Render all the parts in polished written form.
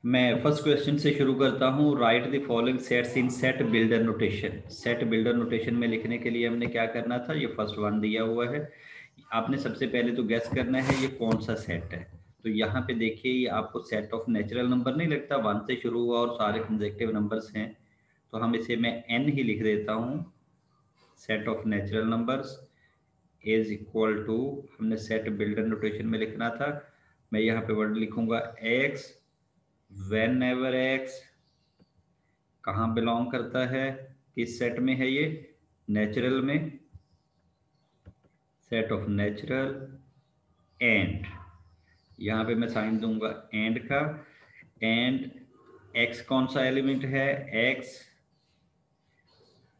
मैं first question से शुरू करता हूँ। Right the following sets in set builder notation. Set builder notation में लिखने के लिए हमने क्या करना था, ये फर्स्ट वन दिया हुआ है। आपने सबसे पहले तो गैस करना है ये कौन सा सेट है। तो यहाँ पे देखिए, ये आपको सेट ऑफ नेचुरल नंबर नहीं लगता, वन से शुरू हुआ और सारे कंसेक्टिव नंबर्स हैं। तो हम इसे मैं एन ही लिख देता हूँ। Set of natural numbers is equal to, हमने सेट बिल्डर नोटेशन में लिखना था, मैं यहाँ पे वर्ड लिखूंगा एक्स वेन एवर एक्स कहाँ बिलोंग करता है, किस सेट में है ये, नेचुरल में, सेट ऑफ नेचुरल एंड, यहाँ पे मैं साइन दूंगा एंड का। एंड एक्स कौन सा एलिमेंट है, x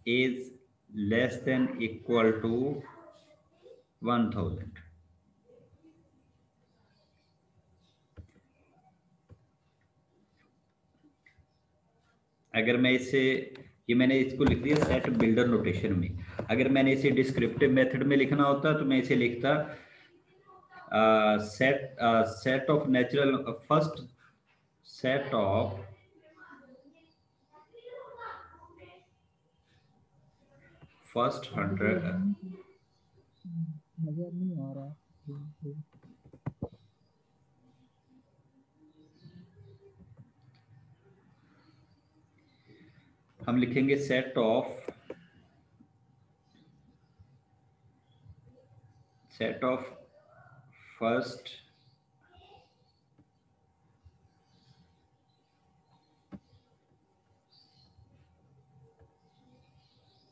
is less than equal to 1000। अगर मैं इसे, ये मैंने इसको लिख दिया सेट बिल्डर नोटेशन में। अगर मैंने इसे डिस्क्रिप्टिव मेथड में लिखना होता तो मैं इसे लिखता set of natural, first set of first 100। नजर नहीं आ रहा। हम लिखेंगे set of first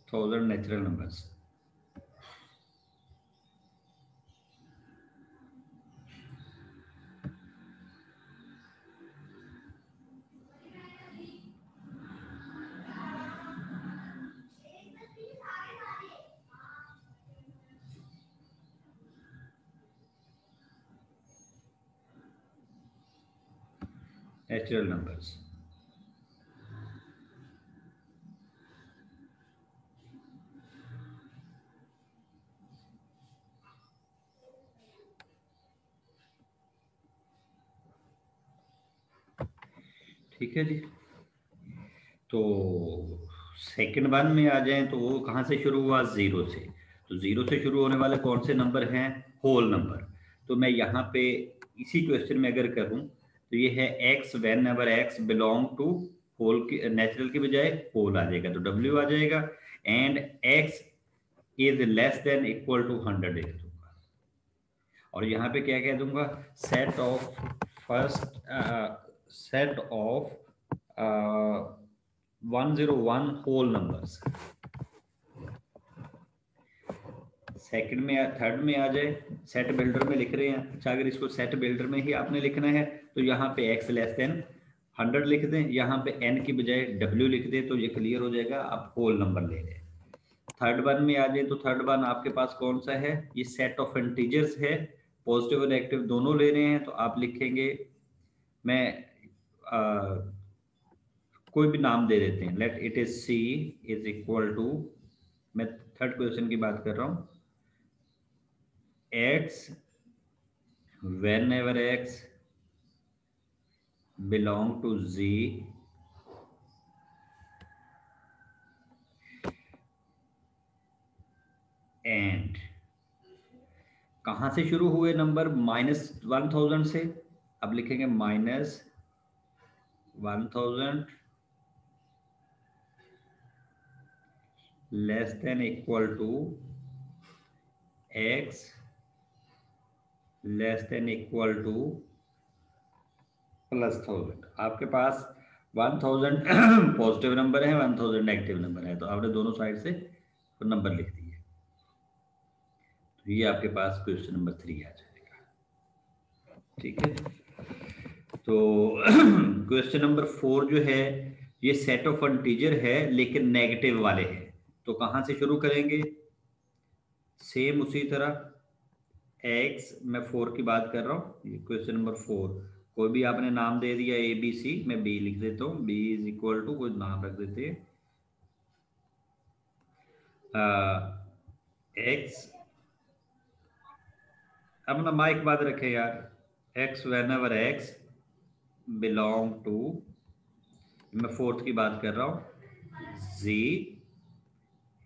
1000 natural numbers. Natural numbers, ठीक है जी। तो सेकंड वन में आ जाएं तो वो कहाँ से शुरू हुआ, जीरो से। तो जीरो से शुरू होने वाले कौन से नंबर हैं, होल नंबर। तो मैं यहाँ पे इसी क्वेश्चन में अगर करूँ तो ये है x whenever x belong to whole की, नेचुरल की बजाय होल आ जाएगा तो डब्ल्यू आ जाएगा। And x is less than equal to 100 लिख दूंगा। और यहाँ पे क्या कह दूंगा, set of first set of 101 whole numbers. Second में या थर्ड में आ जाए, सेट बिल्डर में लिख रहे हैं। अच्छा, अगर इसको सेट बिल्डर में ही आपने लिखना है तो यहाँ पे एक्स लेस देन 100 लिख दें, यहाँ पे एन की बजाय डब्ल्यू लिख दें, तो ये क्लियर हो जाएगा, आप होल नंबर ले लें। थर्ड वन में आ जाए तो थर्ड वन आपके पास कौन सा है, ये सेट ऑफ इंटीजर्स है, पॉजिटिव और नेगेटिव दोनों ले रहे हैं। तो आप लिखेंगे, मैं कोई भी नाम दे देते हैं, let it is C is equal to, मैं थर्ड क्वेश्चन की बात कर रहा हूं, x whenever x belong to G and कहां से शुरू हुए नंबर, -1000 से। अब लिखेंगे -1000 less than equal to x less than equal to +1000। आपके पास 1000 पॉजिटिव नंबर है, 1000 नेगेटिव नंबर है, तो आपने दोनों साइड से नंबर लिख दिए। तो ये आपके पास क्वेश्चन नंबर 3 आ जाएगा। ठीक है, तो क्वेश्चन नंबर 4 जो है, ये सेट ऑफ इंटीजर है लेकिन नेगेटिव वाले हैं। तो कहां से शुरू करेंगे, सेम उसी तरह एक्स, मैं 4 की बात कर रहा हूँ, ये क्वेश्चन नंबर 4, कोई भी आपने नाम दे दिया ए बी सी, मैं बी लिख देता हूँ, बी इज इक्वल टू कोई नाम रख देते हैं, एक्स, अपना माइक बात रखे यार, x whenever x belong to, मैं फोर्थ की बात कर रहा हूँ, Z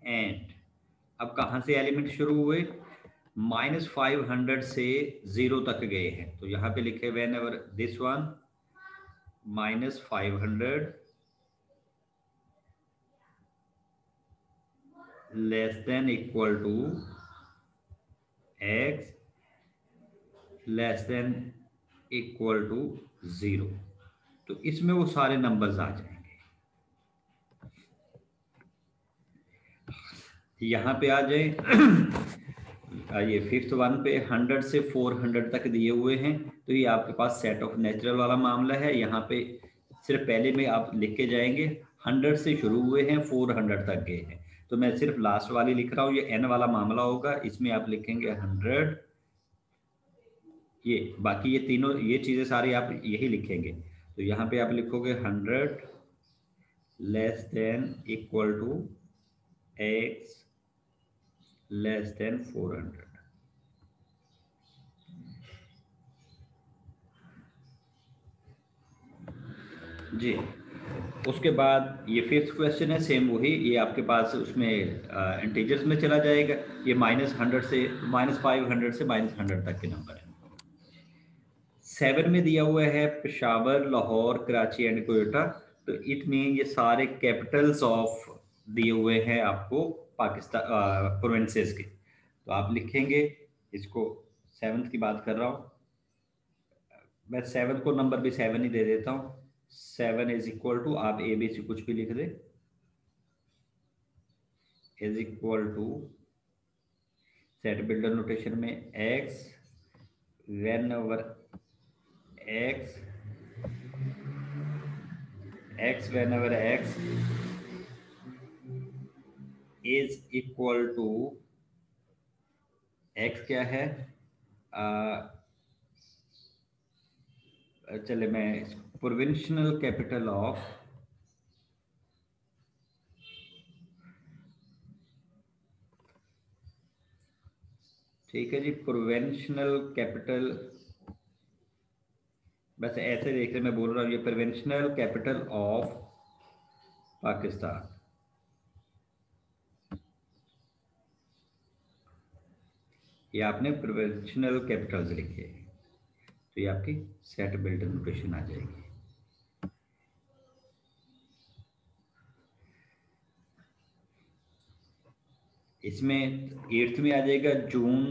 एंड, अब कहाँ से एलिमेंट शुरू हुए, -500 से 0 तक गए हैं, तो यहाँ पे लिखे whenever this one -500 less than equal to x less than equal to 0, तो इसमें वो सारे नंबर्स आ जाएंगे। यहाँ पे आ जाए ये फिफ्थ वन पे 100 से 400 तक दिए हुए हैं, तो ये आपके पास सेट ऑफ नेचुरल वाला मामला है। यहाँ पे सिर्फ पहले में आप लिख के जाएंगे 100 से शुरू हुए हैं 400 तक गए हैं, तो मैं सिर्फ लास्ट वाली लिख रहा हूँ, ये n वाला मामला होगा, इसमें आप लिखेंगे 100, ये बाकी ये तीनों ये चीज़ें सारी आप यही लिखेंगे, तो यहाँ पे आप लिखोगे 100 less than equal to x less than 400। जी, उसके बाद ये फिफ्थ क्वेश्चन है, सेम वही, ये आपके पास उसमें इंटीजर्स में चला जाएगा, ये -100 से -500 से -100 तक के नंबर है। 7 में दिया हुआ है पेशावर, लाहौर, कराची एंड कोयटा, तो इट मीन ये सारे कैपिटल्स ऑफ दिए हुए हैं आपको पाकिस्तान प्रोविंसेस के, तो आप लिखेंगे इसको, 7th की बात कर रहा हूँ मैं, 7 को नंबर भी 7 ही दे देता हूँ, 7 इज इक्वल टू, आप ABC कुछ भी लिख दे, is equal to set builder notation में x when over x when over x is equal to, x क्या है, चले मैं प्रोविंशियल कैपिटल ऑफ, ठीक है जी, प्रोविंशियल कैपिटल, बस ऐसे देख रहे मैं बोल रहा हूँ, ये प्रोविंशियल कैपिटल ऑफ पाकिस्तान, ये आपने प्रोविंशियल कैपिटल्स लिखे, तो ये आपकी सेट बिल्डर नोटेशन आ जाएगी। इसमें 8th में आ जाएगा जून,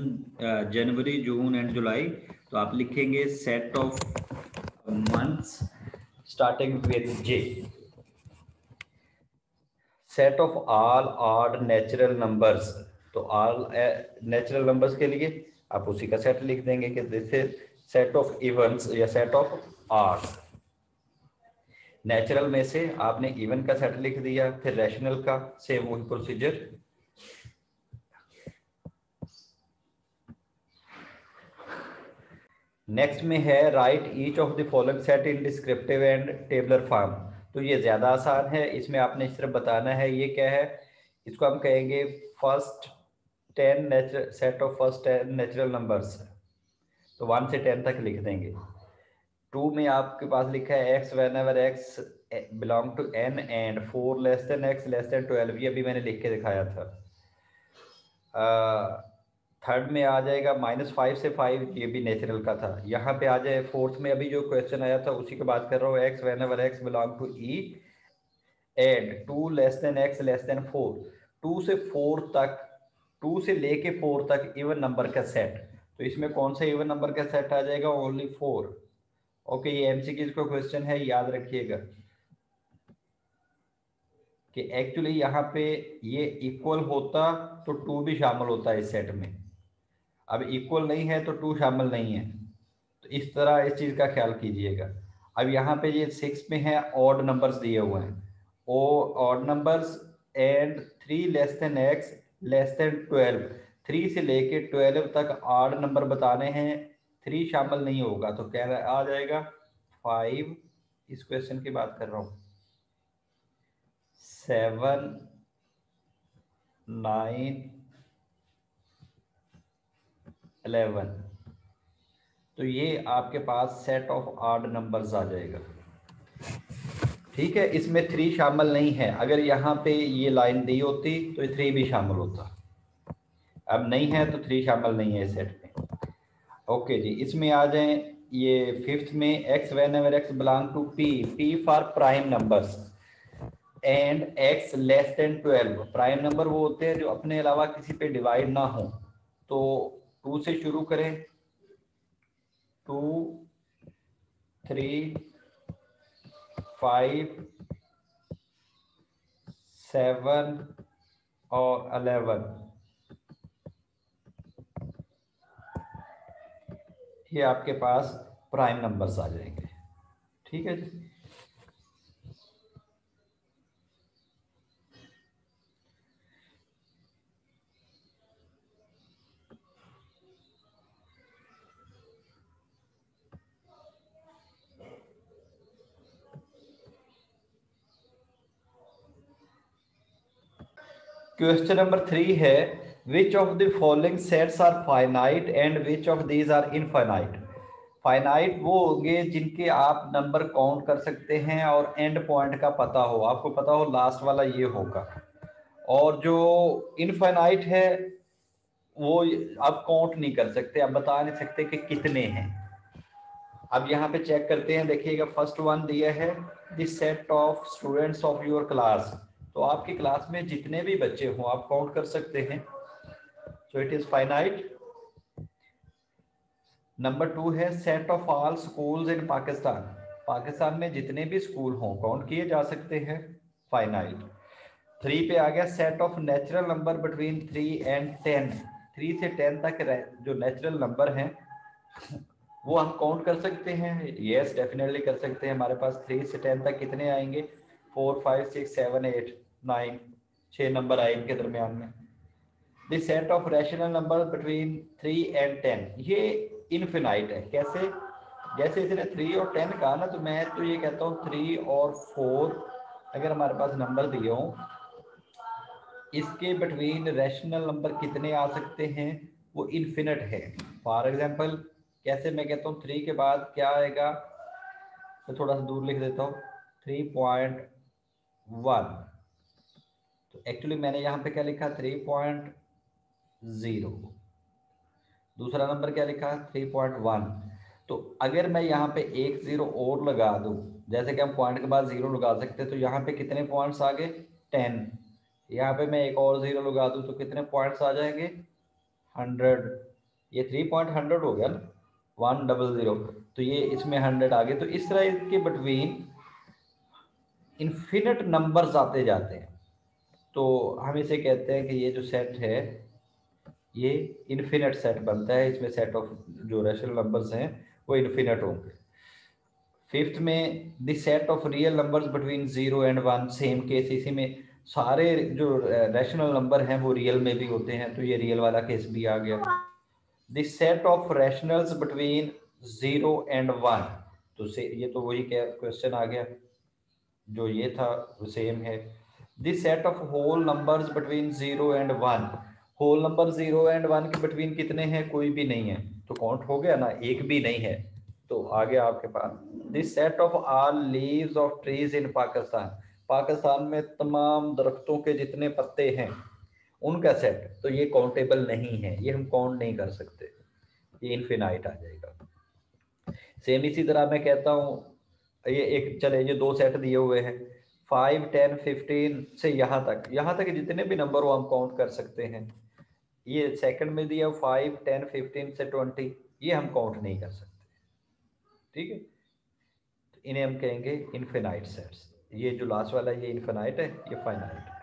जनवरी, जून एंड जुलाई, तो आप लिखेंगे set of months starting with J, set of all odd natural numbers, तो ऑल नेचुरल नंबर्स के लिए आप उसी का सेट लिख देंगे कि this is set of evens या सेट ऑफ ऑड, नेचुरल में से आपने इवन का सेट लिख दिया, फिर रैशनल का, सेम वही प्रोसीजर। नेक्स्ट में है right each of the following set in descriptive and tabular form, तो ये ज़्यादा आसान है, इसमें आपने सिर्फ बताना है ये क्या है, इसको हम कहेंगे first 10 natural set of first 10 natural numbers, तो 1 से 10 तक लिख देंगे। 2 में आपके पास लिखा है x whenever x belong to n and 4 less than x less than 12, ये भी मैंने लिख के दिखाया था। थर्ड में आ जाएगा -5 से 5, ये भी नेचुरल का था। यहाँ पे आ जाए फोर्थ में, अभी जो क्वेश्चन आया था उसी की बात कर रहा हूँ, x whenever x belong to e and 2 less than x less than 4, 2 से 4 तक, 2 से लेके 4 तक इवन नंबर का सेट, तो इसमें कौन सा इवन नंबर का सेट आ जाएगा, ओनली 4। ओके, ये एमसीक्यू का क्वेश्चन है, याद रखिएगा कि एक्चुअली यहाँ पे ये इक्वल होता तो 2 भी शामिल होता है इस सेट में, अब इक्वल नहीं है तो 2 शामिल नहीं है, तो इस तरह इस चीज़ का ख्याल कीजिएगा। अब यहाँ पे ये 6 में है ऑड नंबर्स दिए हुए हैं, O odd numbers and 3 less than x less than 12, 3 से लेके 12 तक ऑड नंबर बताने हैं, 3 शामिल नहीं होगा, तो क्या आ जाएगा 5, इस क्वेश्चन की बात कर रहा हूँ, 7 9 11, तो ये आपके पास सेट ऑफ ऑड नंबर्स आ जाएगा। ठीक है, इसमें 3 शामिल नहीं है। अगर यहाँ पे ये लाइन दी होती तो ये 3 भी शामिल होता, अब नहीं है तो 3 शामिल नहीं है इस सेट में। ओके जी, इसमें आ जाएं ये फिफ्थ में, x whenever x belong to P, P for prime numbers and x less than 12। Prime number वो होते हैं जो अपने अलावा किसी पे डिवाइड ना हो। तो 2 से शुरू करें, 2, 3, 5, 7 और 11, ये आपके पास प्राइम नंबर्स आ जाएंगे। ठीक है जी। क्वेश्चन नंबर 3 है, which of the following sets are finite and which of these are infinite. Finite वो होंगे जिनके आप नंबर काउंट कर सकते हैं और एंड पॉइंट का पता हो, आपको पता हो लास्ट वाला ये होगा। और जो इनफाइनाइट है वो आप काउंट नहीं कर सकते, आप बता नहीं सकते कि कितने हैं। अब यहाँ पे चेक करते हैं, देखिएगा फर्स्ट वन दिया है, the set of students of your class. तो आपकी क्लास में जितने भी बच्चे हों आप काउंट कर सकते हैं, so it is finite. Number 2 है, set of all schools in Pakistan. Pakistan में जितने भी स्कूल हों काउंट किए जा सकते हैं, फाइनाइट। 3 पे आ गया, set of natural number between 3 and 10। 3 से 10 तक जो नेचुरल नंबर हैं वो हम काउंट कर सकते हैं। यस, डेफिनेटली कर सकते हैं। हमारे पास 3 से 10 तक कितने आएंगे, 4, 5, 6, 7, 8, 9, 6 नंबर आए इनके दरमियान में। The set of rational number between 3 and 10, ये इनफिनाइट है। कैसे, जैसे इसने 3 और 10 कहा ना, तो मैं तो ये कहता हूँ 3 और 4 अगर हमारे पास नंबर दिए हों, इसके बिटवीन रैशनल नंबर कितने आ सकते हैं, वो इन्फिनिट है। फॉर एग्जांपल, कैसे मैं कहता हूँ 3 के बाद क्या आएगा, मैं थोड़ा सा दूर लिख देता हूँ, 3.1। तो एक्चुअली मैंने यहाँ पे क्या लिखा, 3.0। दूसरा नंबर क्या लिखा, 3.1। तो अगर मैं यहाँ पे एक जीरो और लगा दूँ, जैसे कि हम पॉइंट के बाद जीरो लगा सकते हैं, तो यहाँ पे कितने पॉइंट्स आ गए, 10। यहाँ पे मैं एक और जीरो लगा दूँ तो कितने पॉइंट्स आ जाएंगे, 100। ये 3.100 हो गया ना, 100। तो ये इसमें 100 आ गए। तो इस तरह इसके बिटवीन इन्फिनिट नंबर्स आते जाते हैं। तो हम इसे कहते हैं कि ये जो सेट है ये इन्फिनिट सेट बनता है। इसमें सेट ऑफ जो रैशनल नंबर्स हैं वो इन्फिनिट होंगे। फिफ्थ में, the set of real numbers between 0 and 1, same case. इसी में सारे जो रैशनल नंबर हैं वो रियल में भी होते हैं, तो ये रियल वाला केस भी आ गया। The set of rationals between 0 and 1, तो से ये तो वही क्वेश्चन आ गया जो ये था, वो सेम है। The set of whole numbers between 0 and 1, whole number 0 and 1 के बिटवीन कितने हैं, कोई भी नहीं है, तो काउंट हो गया ना, एक भी नहीं है, तो आ गया आपके पास। The set of all leaves of trees in Pakistan, Pakistan में तमाम दरख्तों के जितने पत्ते हैं उनका सेट, तो ये काउंटेबल नहीं है, ये हम काउंट नहीं कर सकते, ये इनफिनाइट आ जाएगा। सेम इसी तरह मैं कहता हूँ, ये एक चले ये 2 सेट दिए हुए हैं, 5, 10, 15 से यहाँ तक जितने भी नंबर हो हम काउंट कर सकते हैं। ये सेकंड में दिया 5, 10, 15 से 20, ये हम काउंट नहीं कर सकते। ठीक है, तो इन्हें हम कहेंगे इनफिनाइट सेट्स। ये जो लास्ट वाला ये इनफिनाइट है, ये फाइनाइट है।